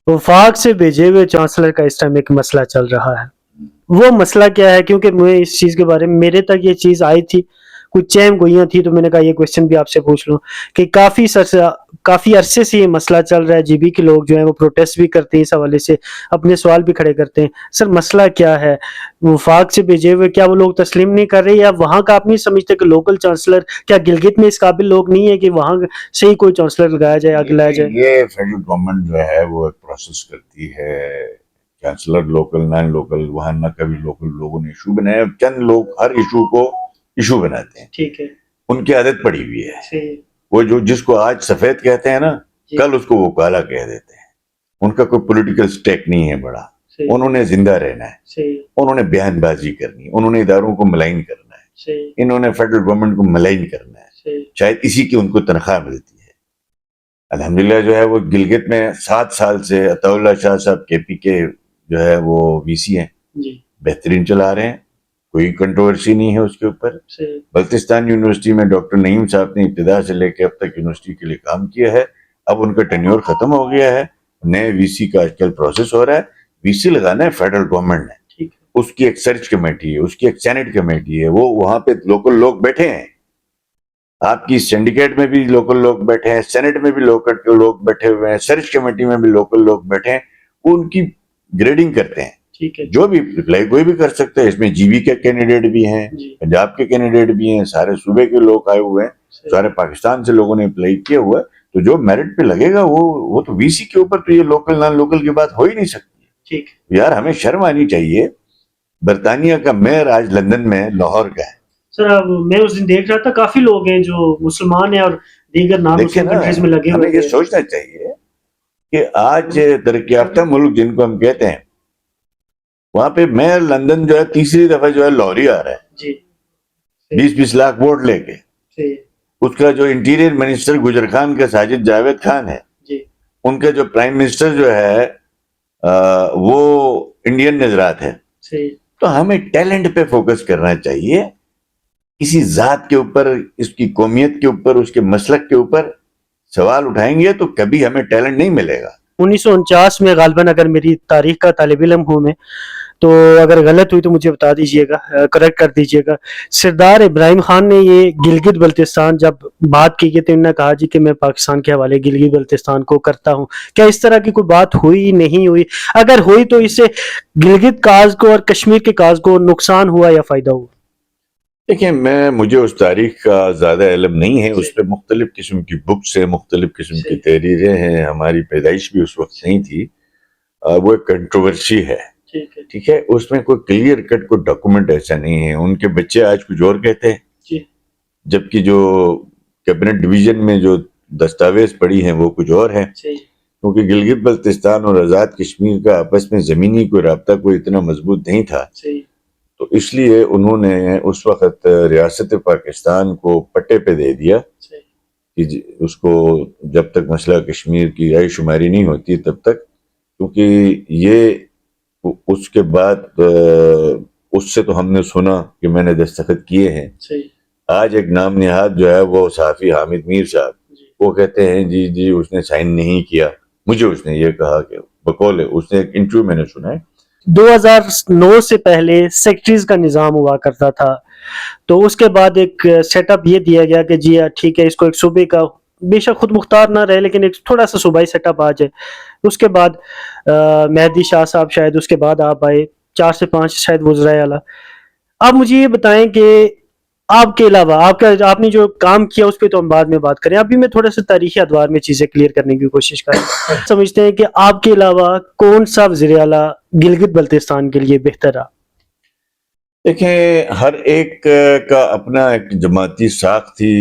वफाक से भेजे हुए चांसलर का इस टाइम एक मसला चल रहा है। वो मसला क्या है, क्योंकि मैं इस चीज़ के बारे में, मेरे तक ये चीज़ आई थी, कुछ चैम गोइयाँ थी, तो मैंने कहा ये क्वेश्चन भी आपसे पूछ लूँ कि काफ़ी अरसे से ये मसला चल रहा है। जीबी के लोग जो हैं वो प्रोटेस्ट भी करते हैं, इस हवाले से अपने सवाल भी खड़े करते हैं। सर मसला क्या है? वफाक से भेजे हुए क्या वो लोग तस्लीम नहीं कर रहे, या वहाँ का आप नहीं समझते कि लोकल चांसलर, क्या गिलगित में इस काबिल लोग नहीं है कि वहाँ से ही कोई चांसलर लगाया जाए, आगे लाया जाए? ये फेडरल गवर्नमेंट जो है वो एक प्रोसेस करती है, चांसलर लोकल नॉन लोकल, वहाँ न कभी लोकल लोगों ने इशू बनाया, चंद लोग हर इशू को इशू बनाते हैं, ठीक है, उनकी आदत पड़ी हुई है। सही, वो जो जिसको आज सफेद कहते हैं ना, कल उसको वो काला कह देते हैं। उनका कोई पॉलिटिकल स्टेक नहीं है बड़ा, सही, उन्होंने जिंदा रहना है, सही, उन्होंने बयानबाजी करनी है, उन्होंने इदारों को मलाइन करना है, सही, इन्होंने फेडरल गवर्नमेंट को मलाइन करना है, सही, शायद इसी की उनको तनख्वाह मिलती है। अल्हम्दुलिल्लाह जो है वो गिलगित में 7 साल से अताउल्लाह शाह साहब केपी के जो है वो वीसी हैं, जी, बेहतरीन चला रहे हैं, कोई कंट्रोवर्सी नहीं है उसके ऊपर। सही, बल्तिस्तान यूनिवर्सिटी में डॉक्टर नईम साहब ने इब्तिदा से लेकर अब तक यूनिवर्सिटी के लिए काम किया है। अब उनका टेन्योर खत्म हो गया है, नए वीसी का आजकल प्रोसेस हो रहा है। वीसी लगाना है फेडरल गवर्नमेंट ने, ठीक है, उसकी एक सर्च कमेटी है, उसकी एक सेनेट कमेटी है, वो वहां पे लोकल लोग बैठे हैं। आपकी सिंडिकेट में भी लोकल लोग बैठे हैं, सेनेट में भी लोकल लोग बैठे हुए हैं, सर्च कमेटी में भी लोकल लोग बैठे हैं, वो उनकी ग्रेडिंग करते हैं। ठीक है, जो भी अप्लाई कोई भी कर सकते हैं, इसमें जीबी के कैंडिडेट भी हैं, जी, पंजाब के कैंडिडेट भी हैं, सारे सूबे के लोग आए हुए हैं, सही, सारे पाकिस्तान से लोगों ने अप्लाई किया हुआ है। तो जो मेरिट पे लगेगा वो तो वीसी के ऊपर, तो ये लोकल नॉन लोकल की बात हो ही नहीं सकती। ठीक, यार हमें शर्म आनी चाहिए। बरतानिया का मेयर आज लंदन में लाहौर का है। सर अब मैं उस दिन देख रहा था, काफी लोग हैं जो मुसलमान हैं और दीगर नान देखिए मुस्लिम ना, कंट्रीज में लगे हुए हमें ये हैं। सोचना चाहिए कि आज तरक्की याफ्ता मुल्क जिनको हम कहते हैं, वहां पे मेयर लंदन जो है तीसरी दफा जो है लाहौरी आ रहा है, जी, 20-20 लाख वोट लेके। सही, उसका जो इंटीरियर मिनिस्टर गुजर खान का साजिद जावेद खान है, जी, उनका जो प्राइम मिनिस्टर जो है वो इंडियन नजरात है। सही, तो हमें टैलेंट पे फोकस करना चाहिए, किसी जात के ऊपर, इसकी कौमियत के ऊपर, उसके मसलक के ऊपर सवाल उठाएंगे तो कभी हमें टैलेंट नहीं मिलेगा। 1949 में गालबन, अगर मेरी तारीख का तालिब इल्म हूँ मैं, तो अगर गलत हुई तो मुझे बता दीजिएगा, करेक्ट कर दीजिएगा। सरदार इब्राहिम खान ने ये गिलगित बल्तिस्तान जब बात की तो इन्होंने कहा जी कि मैं पाकिस्तान के हवाले गिलगित बल्तिस्तान को करता हूँ। क्या इस तरह की कोई बात हुई, नहीं हुई? अगर हुई तो इससे गिलगित काज को और कश्मीर के काज को नुकसान हुआ या फायदा हुआ? देखिए, मुझे उस तारीख का ज़्यादा इल्म नहीं है, उस पर मुख्तलिफ किस्म की बुक्स है, मुख्तलिफ किस्म की तहरीरें हैं, हमारी पैदाइश भी उस वक्त नहीं थी। वो एक कंट्रोवर्सी है, ठीक है, उसमें कोई क्लियर कट कोई डॉक्यूमेंट ऐसा नहीं है। उनके बच्चे आज कुछ और कहते हैं, जबकि जो कैबिनेट डिवीजन में जो दस्तावेज पड़ी हैं वो कुछ और है, क्योंकि गिलगित बल्तिस्तान और आज़ाद कश्मीर का आपस में ज़मीनी कोई राब्ता कोई इतना मजबूत नहीं था। तो इसलिए उन्होंने उस वक्त रियासत पाकिस्तान को पट्टे पे दे दिया कि उसको जब तक मसला कश्मीर की राय शुमारी नहीं होती तब तक, क्योंकि ये उसके बाद उससे तो हमने सुना कि मैंने दस्तखत किए हैं। आज एक नाम निहाद जो है वो सहाफ़ी हामिद मीर साहब, वो कहते हैं जी जी उसने साइन नहीं किया। मुझे उसने ये कहा कि बकौल है, उसने एक इंटरव्यू मैंने सुना है। 2009 से पहले सेक्रेटरीज का निज़ाम हुआ करता था, तो उसके बाद एक सेटअप ये दिया गया कि जी ठीक है, इसको एक सूबे का, बेशक खुद मुख्तार ना रहे लेकिन एक थोड़ा सा सूबाई सेटअप आ जाए। उसके बाद मेहदी शाह साहब, शायद उसके बाद आप आए, 4 से 5 शायद वज़राए आला। आप मुझे ये बताएं कि आपके अलावा आपने जो काम किया उस पर तो हम बाद में बात करें, अभी मैं थोड़ा सा तारीखी अदवार में चीज़ें क्लियर करने की कोशिश कर रहा हूं। समझते हैं कि आपके अलावा कौन सा वज़ीर आला गिलगित बल्तिस्तान के लिए बेहतर रहा? देखें, हर एक का अपना एक जमाती साख थी।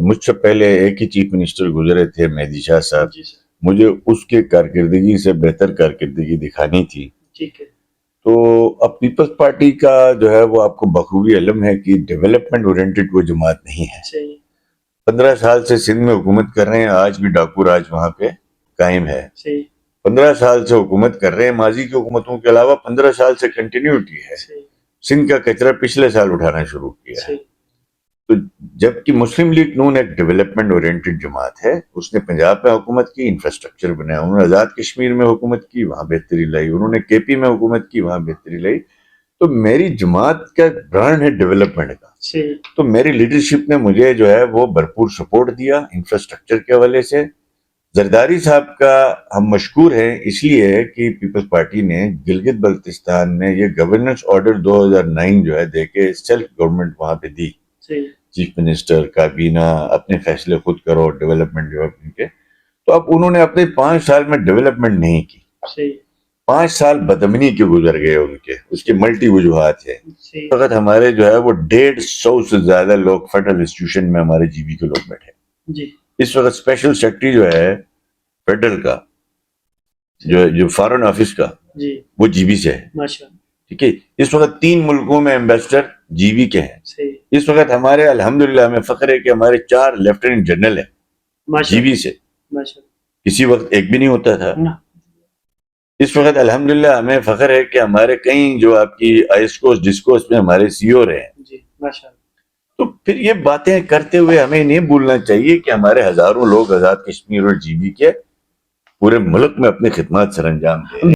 मुझसे पहले एक ही चीफ मिनिस्टर गुजरे थे, मेहदी शाह साहब। मुझे उसके कारकर्दगी से बेहतर कारकर्दगी दिखानी थी। ठीक है। तो अब पीपल्स पार्टी का जो है वो आपको बखूबी इल्म है कि डेवलपमेंट ओरिएंटेड वो जमात नहीं है। 15 साल से सिंध में हुकूमत कर रहे हैं, आज भी डाकू राज वहां पे कायम है। 15 साल से हुकूमत कर रहे हैं, माजी की हुकूमतों के अलावा 15 साल से कंटिन्यूटी है। सिंध का कचरा पिछले साल उठाना शुरू किया है। تو جبکہ مسلم لیگ نون ایک ڈیولپمنٹ اورینٹڈ جماعت ہے، اس نے پنجاب میں حکومت کی، انفراسٹرکچر بنایا، انہوں نے آزاد کشمیر میں حکومت کی، وہاں بہتری لائی، انہوں نے کے پی میں حکومت کی، وہاں بہتری لائی. تو میری جماعت کا برانڈ ہے ڈیولپمنٹ کا. تو میری لیڈرشپ نے مجھے جو ہے وہ بھرپور سپورٹ دیا انفراسٹرکچر کے حوالے سے. زرداری صاحب کا ہم مشکور ہیں اس لیے کہ پیپلز پارٹی نے گلگت بلتستان میں یہ گورننس آرڈر 2009 جو ہے دے کے سیلف گورنمنٹ وہاں پہ دی. چیف منسٹر، کابینہ، اپنے فیصلے خود کرو ڈیولپمنٹ کے. تو اب انہوں نے اپنے 5 سال میں ڈیولپمنٹ نہیں کی. 5 سال بدامنی کے گزر گئے ان کے، اس کی ملٹی وجوہات ہیں. اس وقت ہمارے جو ہے وہ 150 سے زیادہ لوگ فیڈرل انسٹیٹیوشن میں ہمارے جی بی کے لوگ بیٹھے. اس وقت اسپیشل سیکرٹری جو ہے فیڈرل کا، جو فارن آفس کا، وہ جی بی سے ہے. ٹھیک ہے. اس وقت 3 ملکوں میں ایمبیسڈر جی بی کے ہیں. اس وقت ہمارے الحمدللہ ہمیں فخر ہے کہ ہمارے 4 لیفٹیننٹ جنرل ہیں جی بی سے. کسی وقت ایک بھی نہیں ہوتا تھا. اس وقت الحمدللہ ہمیں فخر ہے کہ ہمارے کئی جو آپ کی آئسکوس ڈسکوس میں ہمارے سی او رہے ہیں. تو پھر یہ باتیں کرتے ہوئے ہمیں نہیں بھولنا چاہیے کہ ہمارے ہزاروں لوگ آزاد کشمیر اور جی بی کے پورے ملک میں اپنی خدمات سر انجام دے.